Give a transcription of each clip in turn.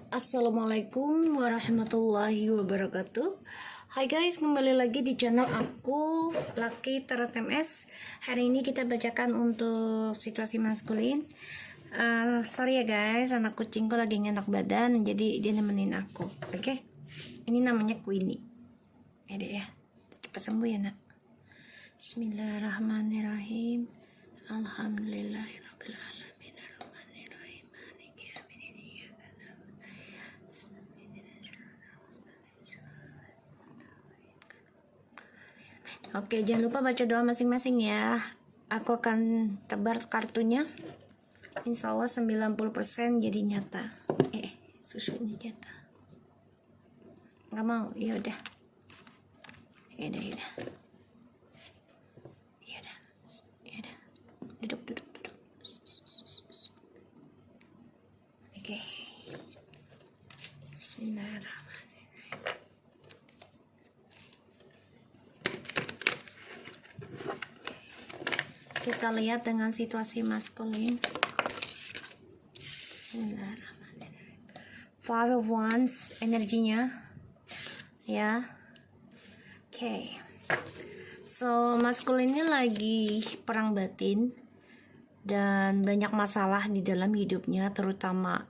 Assalamualaikum warahmatullahi wabarakatuh. Hai guys, kembali lagi di channel aku Lucky Tarot MS. Hari ini kita bacakan untuk situasi maskulin. Sorry ya guys, anak kucingku lagi nggak enak badan, jadi dia nemenin aku. Oke? Ini namanya Queenie. Ya deh ya, cepat sembuh ya nak. Bismillahirrahmanirrahim. Alhamdulillahirabbil alamin. Oke, jangan lupa baca doa masing-masing ya. Aku akan tebar kartunya. Insya Allah 90% jadi nyata. Susunya nyata. Nggak mau? Yaudah. Yaudah. Duduk. Oke. Bismillahirrahmanirrahim. Kita lihat dengan situasi maskulin. Five of Wands energinya ya. Oke. So maskulin ini lagi perang batin dan banyak masalah di dalam hidupnya, terutama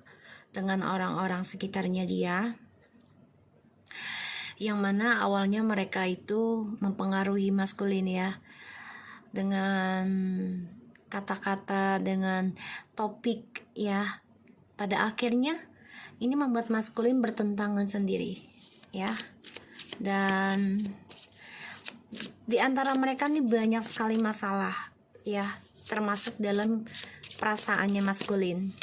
dengan orang-orang sekitarnya dia, yang mana awalnya mereka itu mempengaruhi maskulin ya, dengan kata-kata, dengan topik ya. Pada akhirnya ini membuat maskulin bertentangan sendiri ya. Dan di antara mereka nih banyak sekali masalah ya, termasuk dalam perasaannya maskulin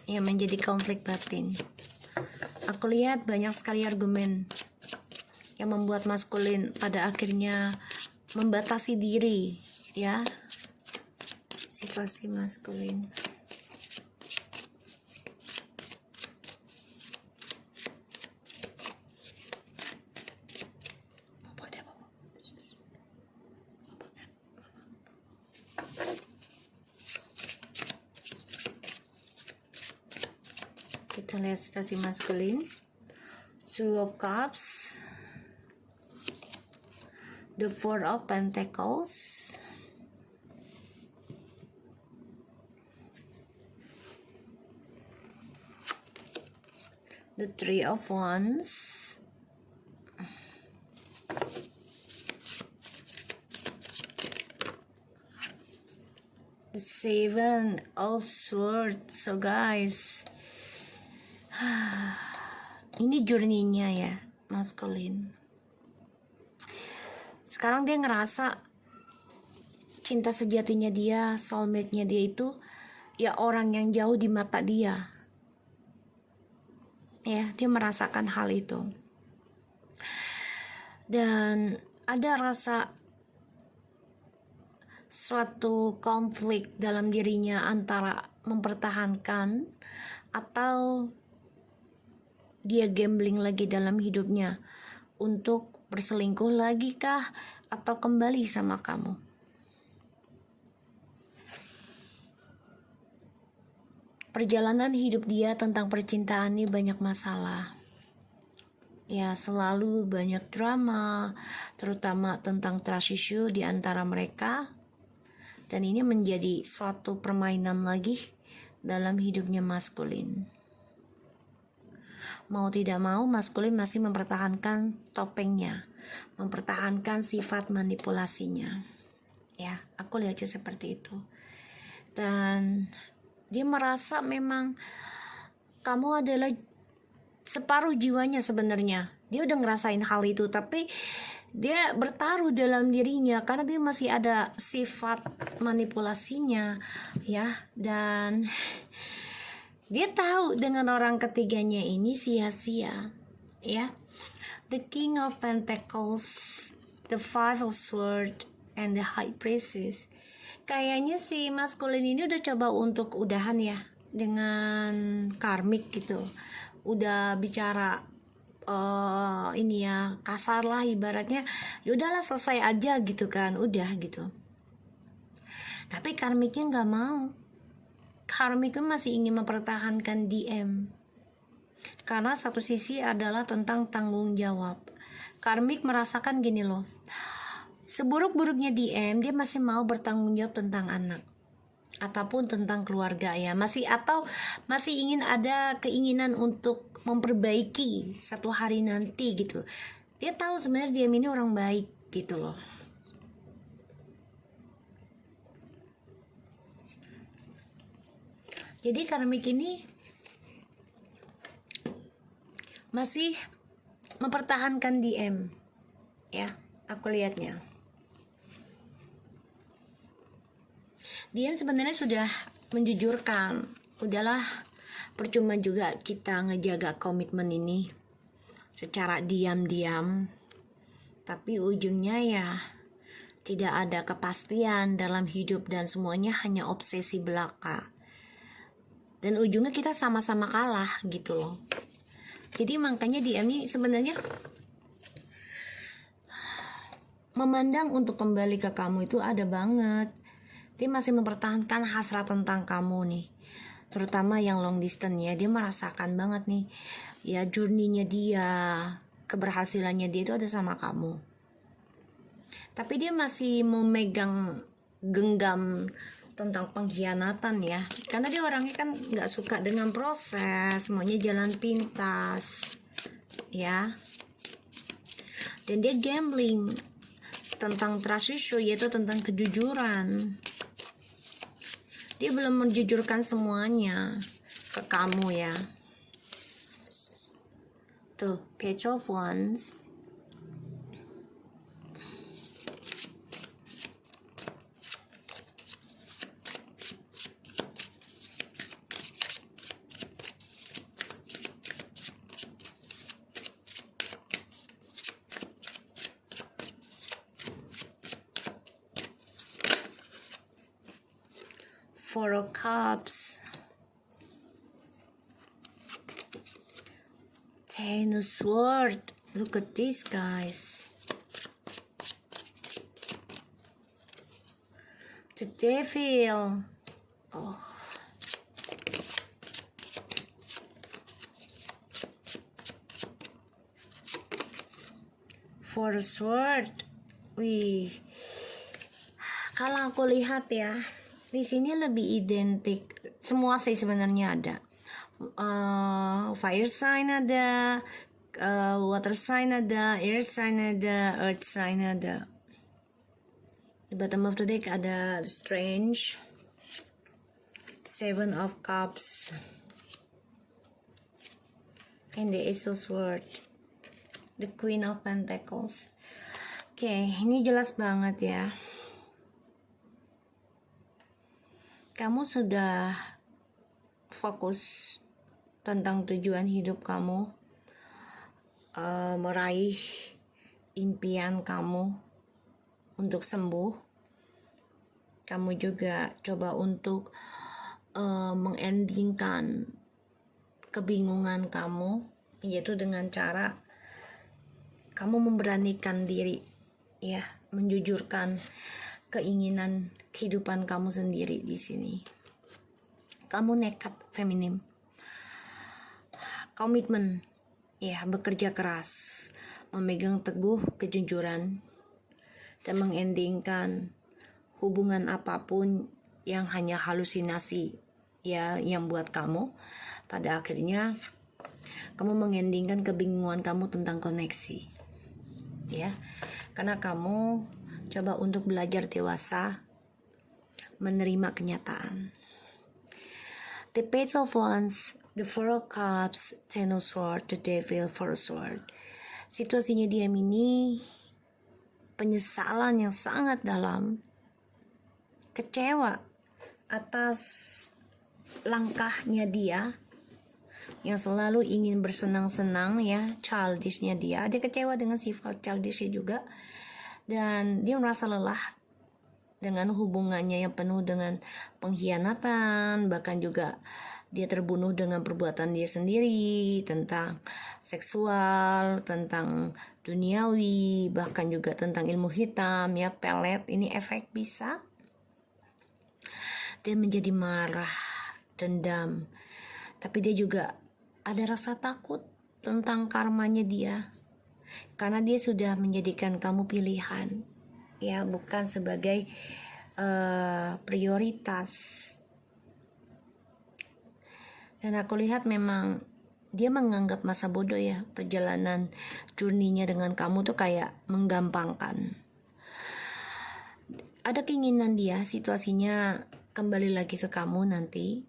yang menjadi konflik batin. Aku lihat banyak sekali argumen yang membuat maskulin pada akhirnya membatasi diri ya. Situasi maskulin. Kita lihat situasi maskulin. Two of Cups, the Four of Pentacles, the Three of Wands, the Seven of Swords. So guys, ini journey-nya ya maskulin. Sekarang dia ngerasa cinta sejatinya dia, soulmate-nya dia itu ya orang yang jauh di mata dia. Ya, dia merasakan hal itu. Dan ada rasa suatu konflik dalam dirinya antara mempertahankan atau dia gambling lagi dalam hidupnya untuk berselingkuh lagi kah atau kembali sama kamu. Perjalanan hidup dia tentang percintaan ini banyak masalah ya, selalu banyak drama, terutama tentang trust issue di antara mereka. Dan ini menjadi suatu permainan lagi dalam hidupnya maskulin. Mau tidak mau maskulin masih mempertahankan topengnya, mempertahankan sifat manipulasinya ya. Aku lihatnya seperti itu. Dan dia merasa memang kamu adalah separuh jiwanya sebenarnya. Dia udah ngerasain hal itu, tapi dia bertaruh dalam dirinya karena dia masih ada sifat manipulasinya ya. Dan dia tahu dengan orang ketiganya ini sia-sia ya. The King of Pentacles, the Five of Swords, and the High Priestess. Kayaknya si maskulin ini udah coba untuk udahan ya dengan karmik gitu. Udah bicara ini ya, kasar lah ibaratnya. Ya udahlah selesai aja gitu kan, udah gitu. Tapi karmiknya nggak mau. Karmik masih ingin mempertahankan DM Karena satu sisi adalah tentang tanggung jawab. Karmik merasakan gini loh, seburuk-buruknya DM, dia masih mau bertanggung jawab tentang anak ataupun tentang keluarga ya, masih ingin ada keinginan untuk memperbaiki satu hari nanti gitu. Dia tahu sebenarnya DM ini orang baik gitu loh. Jadi karmik ini masih mempertahankan DM ya, aku lihatnya. DM sebenarnya sudah menjujurkan, udahlah percuma juga kita ngejaga komitmen ini secara diam-diam, tapi ujungnya ya tidak ada kepastian dalam hidup dan semuanya hanya obsesi belaka. Dan ujungnya kita sama-sama kalah gitu loh. Jadi makanya DM ini sebenarnya memandang untuk kembali ke kamu itu ada banget. Dia masih mempertahankan hasrat tentang kamu nih. Terutama yang long distance ya, dia merasakan banget nih ya journey-nya dia, keberhasilannya dia itu ada sama kamu. Tapi dia masih memegang genggam tentang pengkhianatan ya, karena dia orangnya kan nggak suka dengan proses, maunya jalan pintas ya. Dan dia gambling tentang trust issue, yaitu tentang kejujuran. Dia belum menjujurkan semuanya ke kamu ya. Tuh, Page of Wands. Four of Cups, Ten of Swords. Look at this, guys. The Devil. Oh. Four of Swords. Wih. Kalau aku lihat ya, di sini lebih identik, semua sih sebenarnya ada. Fire sign ada, water sign ada, air sign ada, earth sign ada. Di bottom of the deck ada Strange, Seven of Cups, and the Ace of Swords, the Queen of Pentacles. Oke, ini jelas banget ya. Kamu sudah fokus tentang tujuan hidup kamu, meraih impian kamu untuk sembuh. Kamu juga coba untuk mengendingkan kebingungan kamu, yaitu dengan cara kamu memberanikan diri ya, menjujurkan keinginan kehidupan kamu sendiri di sini. Kamu nekat, feminim, komitmen, ya, bekerja keras, memegang teguh kejujuran, dan mengendingkan hubungan apapun yang hanya halusinasi, ya, yang buat kamu pada akhirnya kamu mengendingkan kebingungan kamu tentang koneksi, ya, karena kamu coba untuk belajar dewasa, menerima kenyataan. The Page of Wands, the Four of Cups, Ten of Swords, the Devil, Four of Swords. Situasinya dia ini penyesalan yang sangat dalam, kecewa atas langkahnya dia yang selalu ingin bersenang-senang ya, childishnya dia kecewa dengan sifat childishnya juga. Dan dia merasa lelah dengan hubungannya yang penuh dengan pengkhianatan, bahkan juga dia terbunuh dengan perbuatan dia sendiri, tentang seksual, tentang duniawi, bahkan juga tentang ilmu hitam ya, pelet, ini efek bisa. Dia menjadi marah, dendam, tapi dia juga ada rasa takut tentang karmanya dia, karena dia sudah menjadikan kamu pilihan, ya, bukan sebagai prioritas. Dan aku lihat memang dia menganggap masa bodoh ya, perjalanan journey-nya dengan kamu tuh kayak menggampangkan. Ada keinginan dia situasinya kembali lagi ke kamu nanti,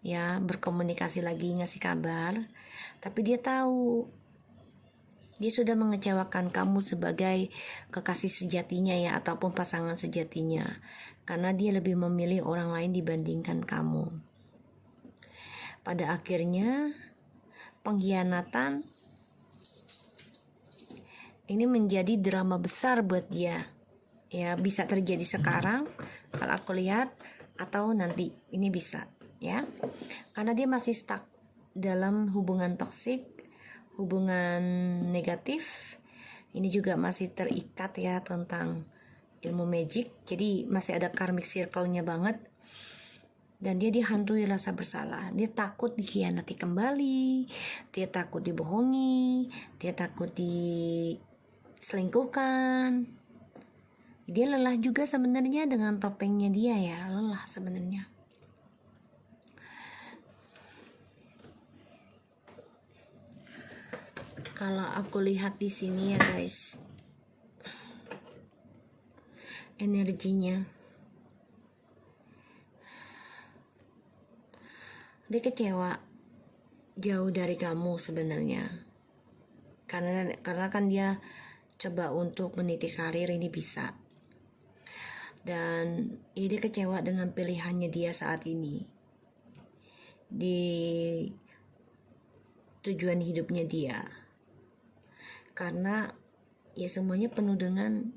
ya, berkomunikasi lagi, ngasih kabar. Tapi dia tahu dia sudah mengecewakan kamu sebagai kekasih sejatinya ya, ataupun pasangan sejatinya, karena dia lebih memilih orang lain dibandingkan kamu. Pada akhirnya pengkhianatan ini menjadi drama besar buat dia. Ya, bisa terjadi sekarang kalau aku lihat, atau nanti ini bisa, ya. Karena dia masih stuck dalam hubungan toksik, hubungan negatif. Ini juga masih terikat ya tentang ilmu magic. Jadi masih ada karmic circle-nya banget. Dan dia dihantui rasa bersalah. Dia takut dikhianati kembali, dia takut dibohongi, dia takut diselingkuhkan. Dia lelah juga sebenarnya dengan topengnya dia ya, lelah sebenarnya. Kalau aku lihat di sini ya guys, energinya dia kecewa jauh dari kamu sebenarnya, karena kan dia coba untuk meniti karir ini bisa, dan ya dia kecewa dengan pilihannya dia saat ini di tujuan hidupnya dia, karena ya semuanya penuh dengan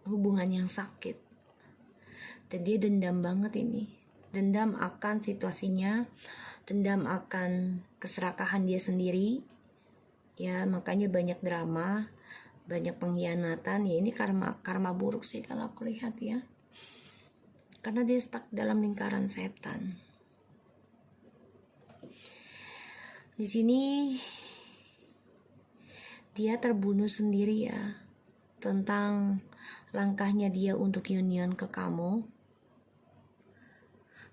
hubungan yang sakit, dan dia dendam banget ini. Dendam akan situasinya, dendam akan keserakahan dia sendiri, ya, makanya banyak drama, banyak pengkhianatan. Ya ini karma buruk sih kalau aku lihat ya, karena dia stuck dalam lingkaran setan. Di sini dia terbunuh sendiri ya, tentang langkahnya dia untuk union ke kamu,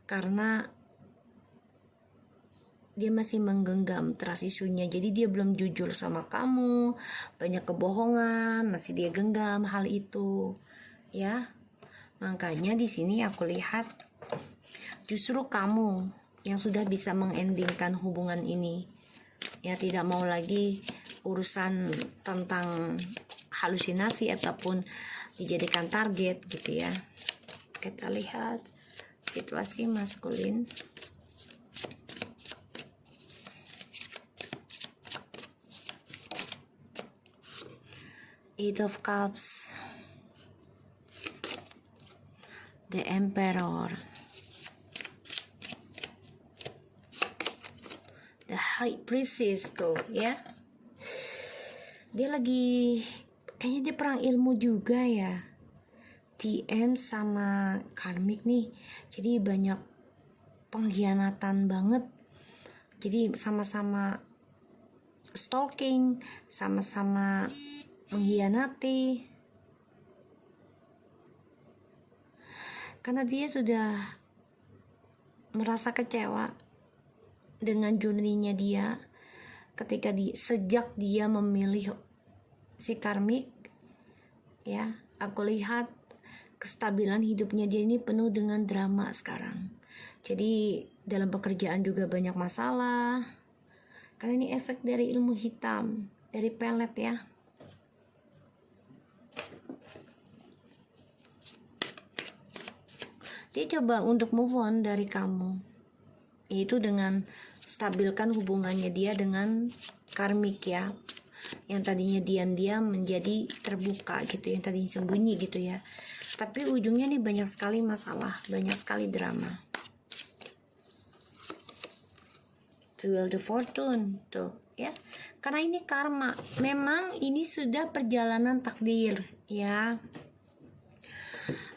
karena dia masih menggenggam trust isunya. Jadi dia belum jujur sama kamu, banyak kebohongan masih dia genggam hal itu, ya. Makanya di sini aku lihat justru kamu yang sudah bisa mengendingkan hubungan ini, ya, tidak mau lagi urusan tentang halusinasi ataupun dijadikan target gitu ya. Kita lihat situasi maskulin. Eight of Cups, the Emperor, the High Priestess tuh ya. Dia lagi kayaknya dia perang ilmu juga ya. TM sama karmik nih, jadi banyak pengkhianatan banget. Jadi sama-sama stalking, sama-sama mengkhianati, karena dia sudah merasa kecewa dengan journey-nya dia ketika sejak dia memilih si karmik, ya. Aku lihat kestabilan hidupnya dia ini penuh dengan drama sekarang. Jadi dalam pekerjaan juga banyak masalah, karena ini efek dari ilmu hitam, dari pelet ya. Dia coba untuk move on dari kamu, yaitu dengan stabilkan hubungannya dia dengan karmik ya, yang tadinya diam-diam menjadi terbuka gitu, yang tadinya sembunyi gitu ya. Tapi ujungnya nih banyak sekali masalah, banyak sekali drama. Wheel the Fortune tuh ya, karena ini karma. Memang ini sudah perjalanan takdir ya.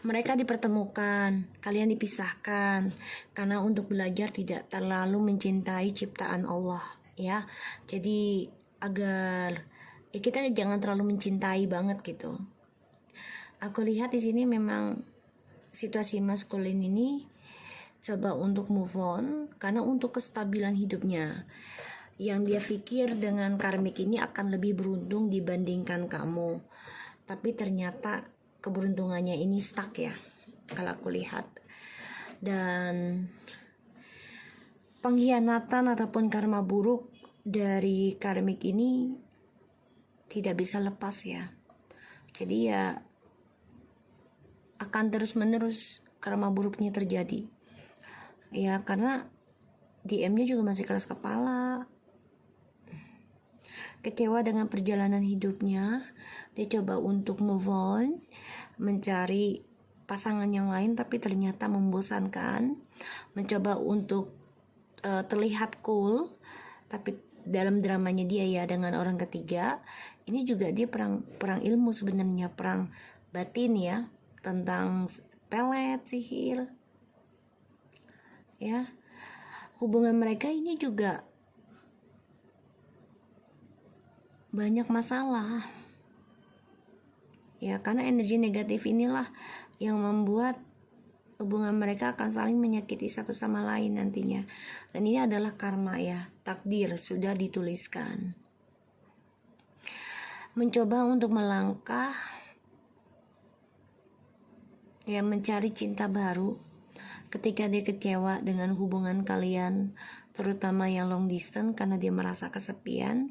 Mereka dipertemukan, kalian dipisahkan karena untuk belajar tidak terlalu mencintai ciptaan Allah ya. Jadi agar kita jangan terlalu mencintai banget gitu. Aku lihat di sini memang situasi maskulin ini coba untuk move on karena untuk kestabilan hidupnya. Yang dia pikir dengan karmik ini akan lebih beruntung dibandingkan kamu. Tapi ternyata keberuntungannya ini stuck ya, kalau aku lihat. Dan pengkhianatan ataupun karma buruk dari karmik ini tidak bisa lepas ya. Jadi ya akan terus menerus karma buruknya terjadi ya, karena DM-nya juga masih keras kepala, kecewa dengan perjalanan hidupnya. Dia coba untuk move on, mencari pasangan yang lain, tapi ternyata membosankan. Mencoba untuk terlihat cool, tapi dalam dramanya dia ya dengan orang ketiga. Ini juga dia perang ilmu sebenarnya, perang batin ya, tentang pelet, sihir ya. Hubungan mereka ini juga banyak masalah ya, karena energi negatif inilah yang membuat hubungan mereka akan saling menyakiti satu sama lain nantinya. Dan ini adalah karma ya, takdir sudah dituliskan. Mencoba untuk melangkah ya, mencari cinta baru ketika dia kecewa dengan hubungan kalian, terutama yang long distance, karena dia merasa kesepian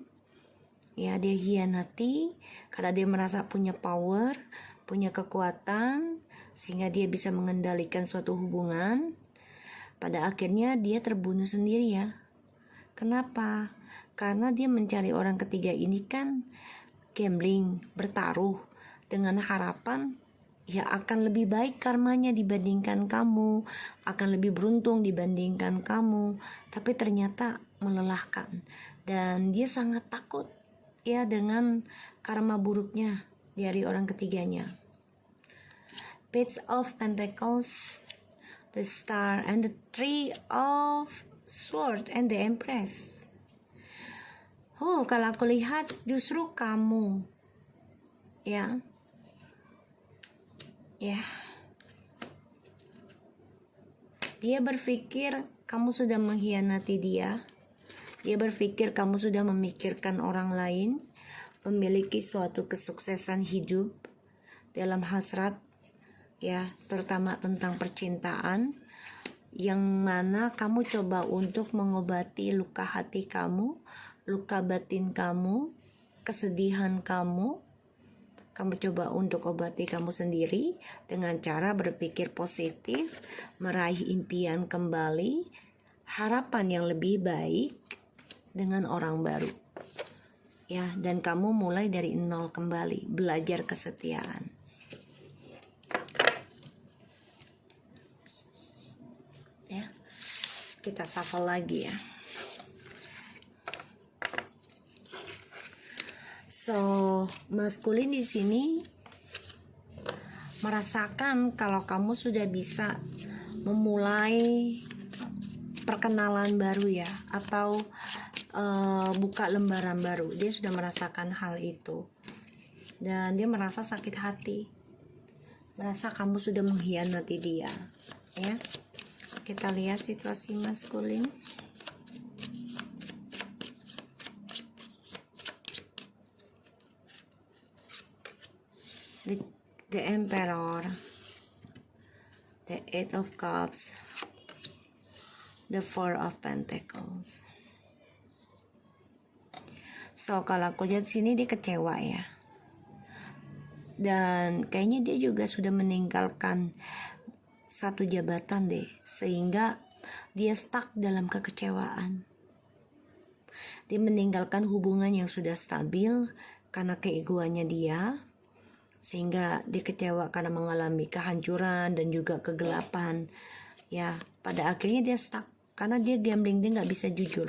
ya. Dia hianati karena dia merasa punya power, punya kekuatan, sehingga dia bisa mengendalikan suatu hubungan. Pada akhirnya dia terbunuh sendiri ya. Kenapa? Karena dia mencari orang ketiga ini kan gambling, bertaruh dengan harapan ya akan lebih baik karmanya dibandingkan kamu, akan lebih beruntung dibandingkan kamu. Tapi ternyata melelahkan, dan dia sangat takut ya dengan karma buruknya dari orang ketiganya. Page of Pentacles, the Star, and the Three of Swords, and the Empress. Kalau aku lihat justru kamu ya. Dia berpikir kamu sudah mengkhianati dia. Dia berpikir kamu sudah memikirkan orang lain, memiliki suatu kesuksesan hidup dalam hasrat ya, terutama tentang percintaan, yang mana kamu coba untuk mengobati luka hati kamu, luka batin kamu, kesedihan kamu. Kamu coba untuk obati kamu sendiri dengan cara berpikir positif, meraih impian kembali, harapan yang lebih baik dengan orang baru ya. Dan kamu mulai dari nol kembali, belajar kesetiaan ya. Kita shuffle lagi ya. So, maskulin di sini merasakan kalau kamu sudah bisa memulai perkenalan baru ya, atau buka lembaran baru. Dia sudah merasakan hal itu, dan dia merasa sakit hati, merasa kamu sudah mengkhianati dia ya. Kita lihat situasi maskulin. The Emperor, the Eight of Cups, the Four of Pentacles. So, kalau aku lihat sini dia kecewa ya. Dan kayaknya dia juga sudah meninggalkan satu jabatan deh, sehingga dia stuck dalam kekecewaan. Dia meninggalkan hubungan yang sudah stabil karena keegoannya dia, sehingga dia kecewa karena mengalami kehancuran dan juga kegelapan ya. Pada akhirnya dia stuck karena dia gambling, dia nggak bisa jujur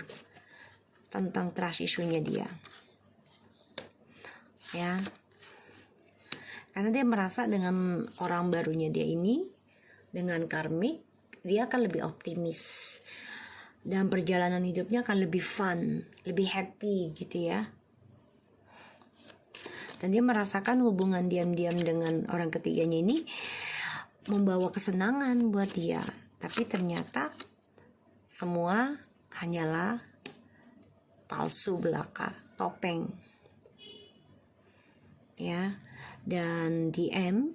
tentang trust isunya dia ya. Karena dia merasa dengan orang barunya dia ini, dengan karmik, dia akan lebih optimis dan perjalanan hidupnya akan lebih fun, lebih happy gitu ya. Dan dia merasakan hubungan diam-diam dengan orang ketiganya ini membawa kesenangan buat dia. Tapi ternyata semua hanyalah palsu belaka, topeng. Ya, dan DM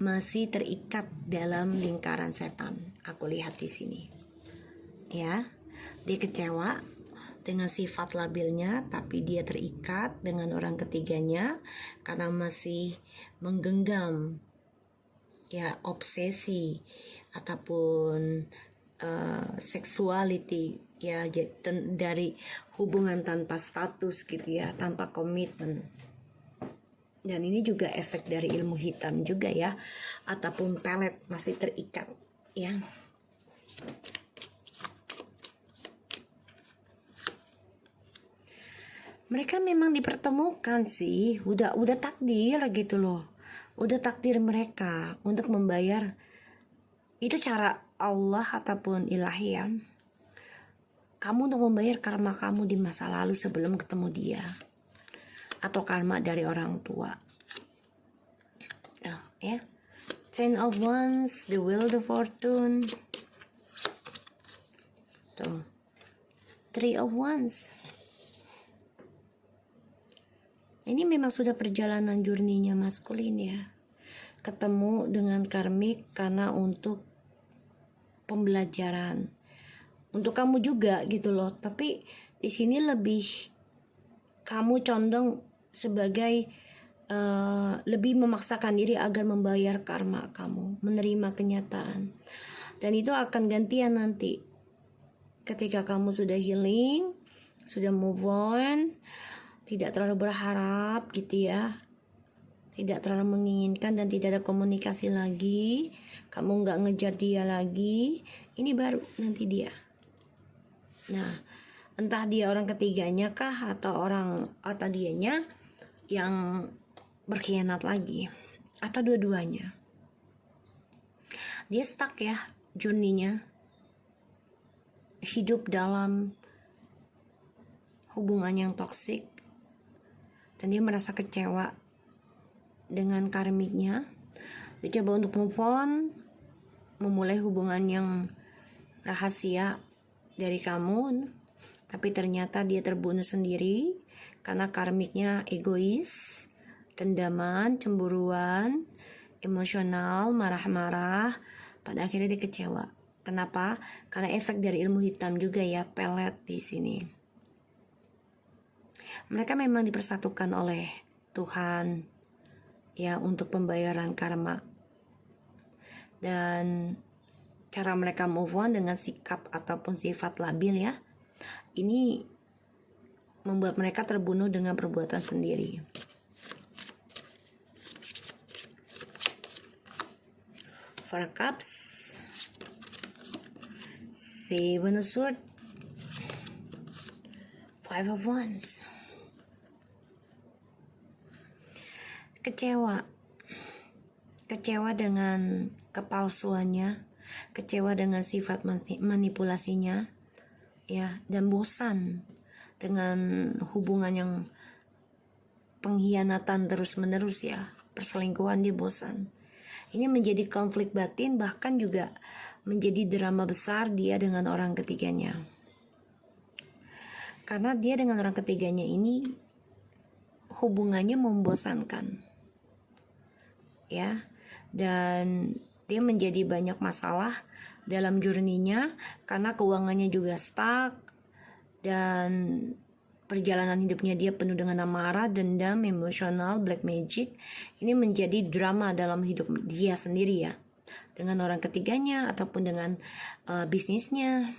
masih terikat dalam lingkaran setan. Aku lihat di sini. Ya, dia kecewa dengan sifat labilnya, tapi dia terikat dengan orang ketiganya karena masih menggenggam ya obsesi ataupun sexuality ya, dari hubungan tanpa status gitu ya, tanpa komitmen. Dan ini juga efek dari ilmu hitam juga ya, ataupun pelet masih terikat ya. Mereka memang dipertemukan sih, udah takdir gitu loh. Udah takdir mereka untuk membayar. Itu cara Allah ataupun ilahi ya. Kamu untuk membayar karma kamu di masa lalu sebelum ketemu dia. Atau karma dari orang tua. Nah, ya. Ten of Wands, the Wheel of Fortune. Tuh. Three of Wands. Ini memang sudah perjalanan journey-nya maskulin ya. Ketemu dengan karmik karena untuk pembelajaran. Untuk kamu juga gitu loh. Tapi di sini lebih kamu condong sebagai lebih memaksakan diri agar membayar karma kamu, menerima kenyataan. Dan itu akan gantian nanti. Ketika kamu sudah healing, sudah move on, tidak terlalu berharap gitu ya, tidak terlalu menginginkan dan tidak ada komunikasi lagi, kamu nggak ngejar dia lagi, ini baru nanti dia. Nah, entah dia orang ketiganya kah atau dianya yang berkhianat lagi, atau dua-duanya. Dia stuck ya journey-nya, hidup dalam hubungan yang toksik. Dan dia merasa kecewa dengan karmiknya. Dia coba untuk move on, memulai hubungan yang rahasia dari kamu. Tapi ternyata dia terbunuh sendiri karena karmiknya egois, dendaman, cemburuan, emosional, marah-marah. Pada akhirnya dia kecewa. Kenapa? Karena efek dari ilmu hitam juga ya, pelet di sini. Mereka memang dipersatukan oleh Tuhan ya untuk pembayaran karma. Dan cara mereka move on dengan sikap ataupun sifat labil ya, ini membuat mereka terbunuh dengan perbuatan sendiri. Four of Cups, Seven of Swords, Five of Wands. Kecewa dengan kepalsuannya, kecewa dengan sifat manipulasinya ya, dan bosan dengan hubungan yang pengkhianatan terus-menerus ya, perselingkuhan. Dia bosan. Ini menjadi konflik batin, bahkan juga menjadi drama besar dia dengan orang ketiganya. Karena dia dengan orang ketiganya ini hubungannya membosankan. Ya, dan dia menjadi banyak masalah dalam journey-nya karena keuangannya juga stuck dan perjalanan hidupnya dia penuh dengan amarah, dendam, emosional, black magic. Ini menjadi drama dalam hidup dia sendiri ya, dengan orang ketiganya ataupun dengan bisnisnya.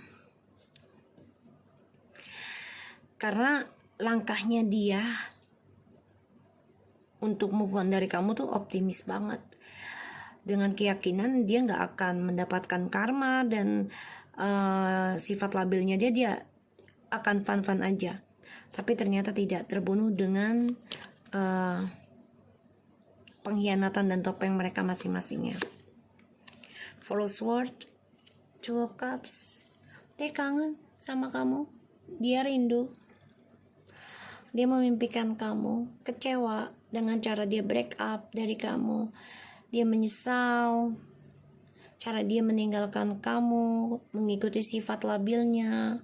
Karena langkahnya dia untuk move on dari kamu tuh optimis banget, dengan keyakinan dia nggak akan mendapatkan karma dan sifat labilnya dia akan fun-fun aja. Tapi ternyata tidak, terbunuh dengan pengkhianatan dan topeng mereka masing-masingnya. Four of Swords, Two of Cups. Dia kangen sama kamu, dia rindu, dia memimpikan kamu, kecewa dengan cara dia break up dari kamu, dia menyesal cara dia meninggalkan kamu, mengikuti sifat labilnya,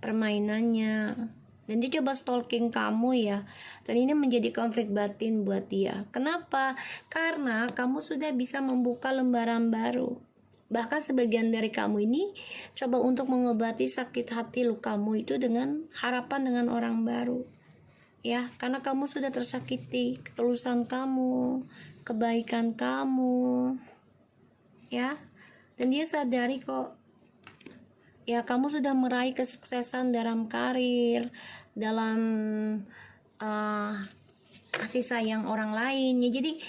permainannya, dan dia coba stalking kamu ya. Dan ini menjadi konflik batin buat dia. Kenapa? Karena kamu sudah bisa membuka lembaran baru. Bahkan sebagian dari kamu ini coba untuk mengobati sakit hati lukamu itu dengan harapan dengan orang baru. Ya, karena kamu sudah tersakiti, ketulusan kamu, kebaikan kamu. Ya. Dan dia sadari kok, ya kamu sudah meraih kesuksesan dalam karir, dalam kasih sayang orang lain. Ya, jadi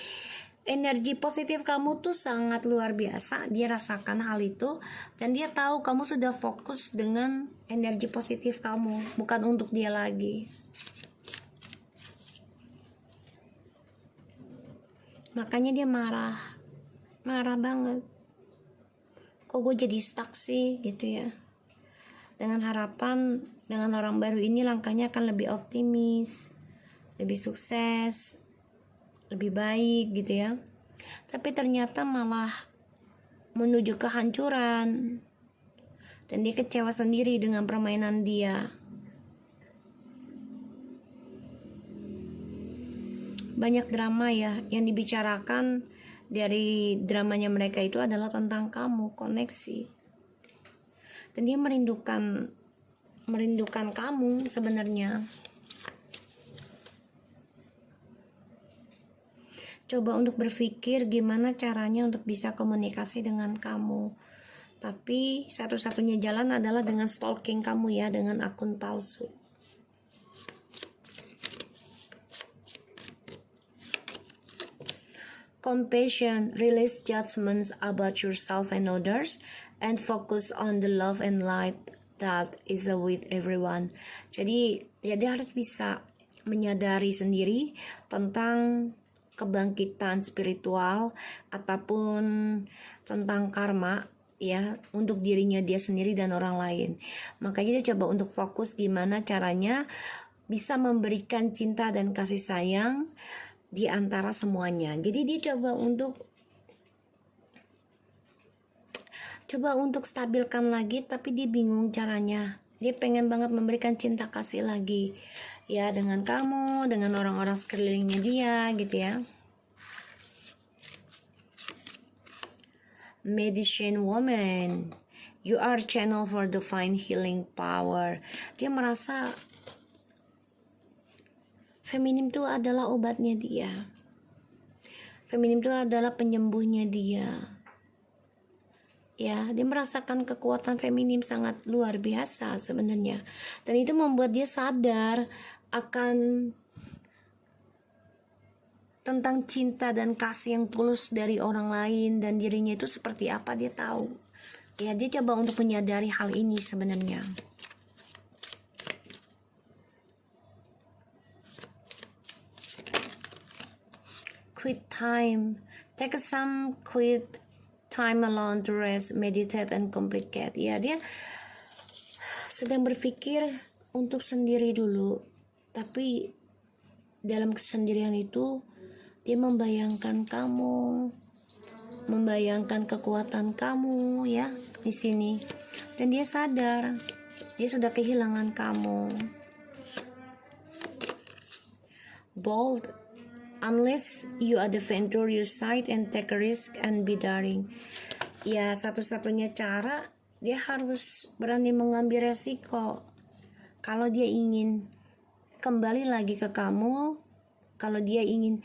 energi positif kamu tuh sangat luar biasa. Dia rasakan hal itu dan dia tahu kamu sudah fokus dengan energi positif kamu, bukan untuk dia lagi. Makanya dia marah banget. Kok gue jadi stuck sih gitu ya. Dengan harapan dengan orang baru ini langkahnya akan lebih optimis, lebih sukses, lebih baik gitu ya. Tapi ternyata malah menuju kehancuran. Dan dia kecewa sendiri dengan permainan dia. Banyak drama ya yang dibicarakan. Dari dramanya mereka itu adalah tentang kamu, koneksi. Dan dia merindukan kamu sebenarnya. Coba untuk berpikir gimana caranya untuk bisa komunikasi dengan kamu. Tapi satu-satunya jalan adalah dengan stalking kamu ya, dengan akun palsu. Compassion, release judgments about yourself and others, and focus on the love and light that is with everyone. Jadi, ya dia harus bisa menyadari sendiri tentang kebangkitan spiritual ataupun tentang karma ya untuk dirinya dia sendiri dan orang lain. Makanya dia coba untuk fokus gimana caranya bisa memberikan cinta dan kasih sayang di antara semuanya. Jadi dia coba untuk stabilkan lagi, tapi dia bingung caranya. Dia pengen banget memberikan cinta kasih lagi ya dengan kamu, dengan orang-orang sekelilingnya dia gitu ya. Medicine woman, you are channel for divine healing power. Dia merasa feminim itu adalah obatnya dia. Feminim itu adalah penyembuhnya dia. Ya, dia merasakan kekuatan feminim sangat luar biasa sebenarnya. Dan itu membuat dia sadar akan tentang cinta dan kasih yang tulus dari orang lain dan dirinya itu seperti apa dia tahu. Ya, dia coba untuk menyadari hal ini sebenarnya. Quit time. Take some quit time alone to rest, meditate, and complicate. Ya, dia sedang berpikir untuk sendiri dulu. Tapi dalam kesendirian itu dia membayangkan kamu, membayangkan kekuatan kamu ya di sini. Dan dia sadar dia sudah kehilangan kamu. Bold. Unless you adventure your side and take a risk and be daring. Ya, satu-satunya cara dia harus berani mengambil resiko. Kalau dia ingin kembali lagi ke kamu, kalau dia ingin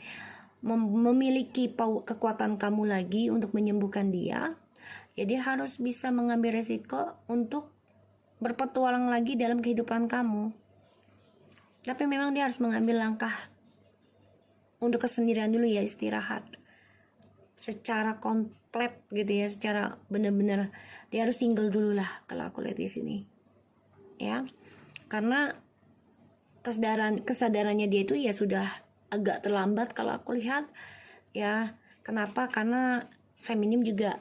memiliki kekuatan kamu lagi untuk menyembuhkan dia, ya dia harus bisa mengambil resiko untuk berpetualang lagi dalam kehidupan kamu. Tapi memang dia harus mengambil langkah untuk kesendirian dulu ya, istirahat secara komplit gitu ya, secara benar-benar dia harus single dulu lah kalau aku lihat di sini ya, karena kesadarannya dia itu ya sudah agak terlambat kalau aku lihat ya. Kenapa? Karena feminim juga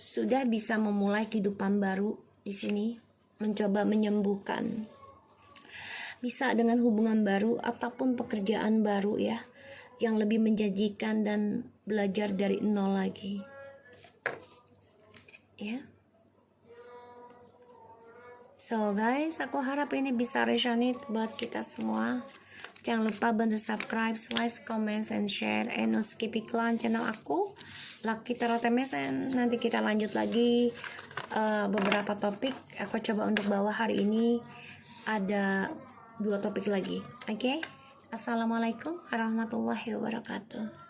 sudah bisa memulai kehidupan baru di sini, mencoba menyembuhkan. Bisa dengan hubungan baru ataupun pekerjaan baru ya, yang lebih menjanjikan dan belajar dari nol lagi. Ya. So guys, aku harap ini bisa resonate buat kita semua. Jangan lupa bantu subscribe, like, comment, and share. And no skip iklan channel aku, Lucky Tarot MSN. Nanti kita lanjut lagi beberapa topik. Aku coba untuk bawa hari ini ada 2 topik lagi. Oke? Assalamualaikum warahmatullahi wabarakatuh.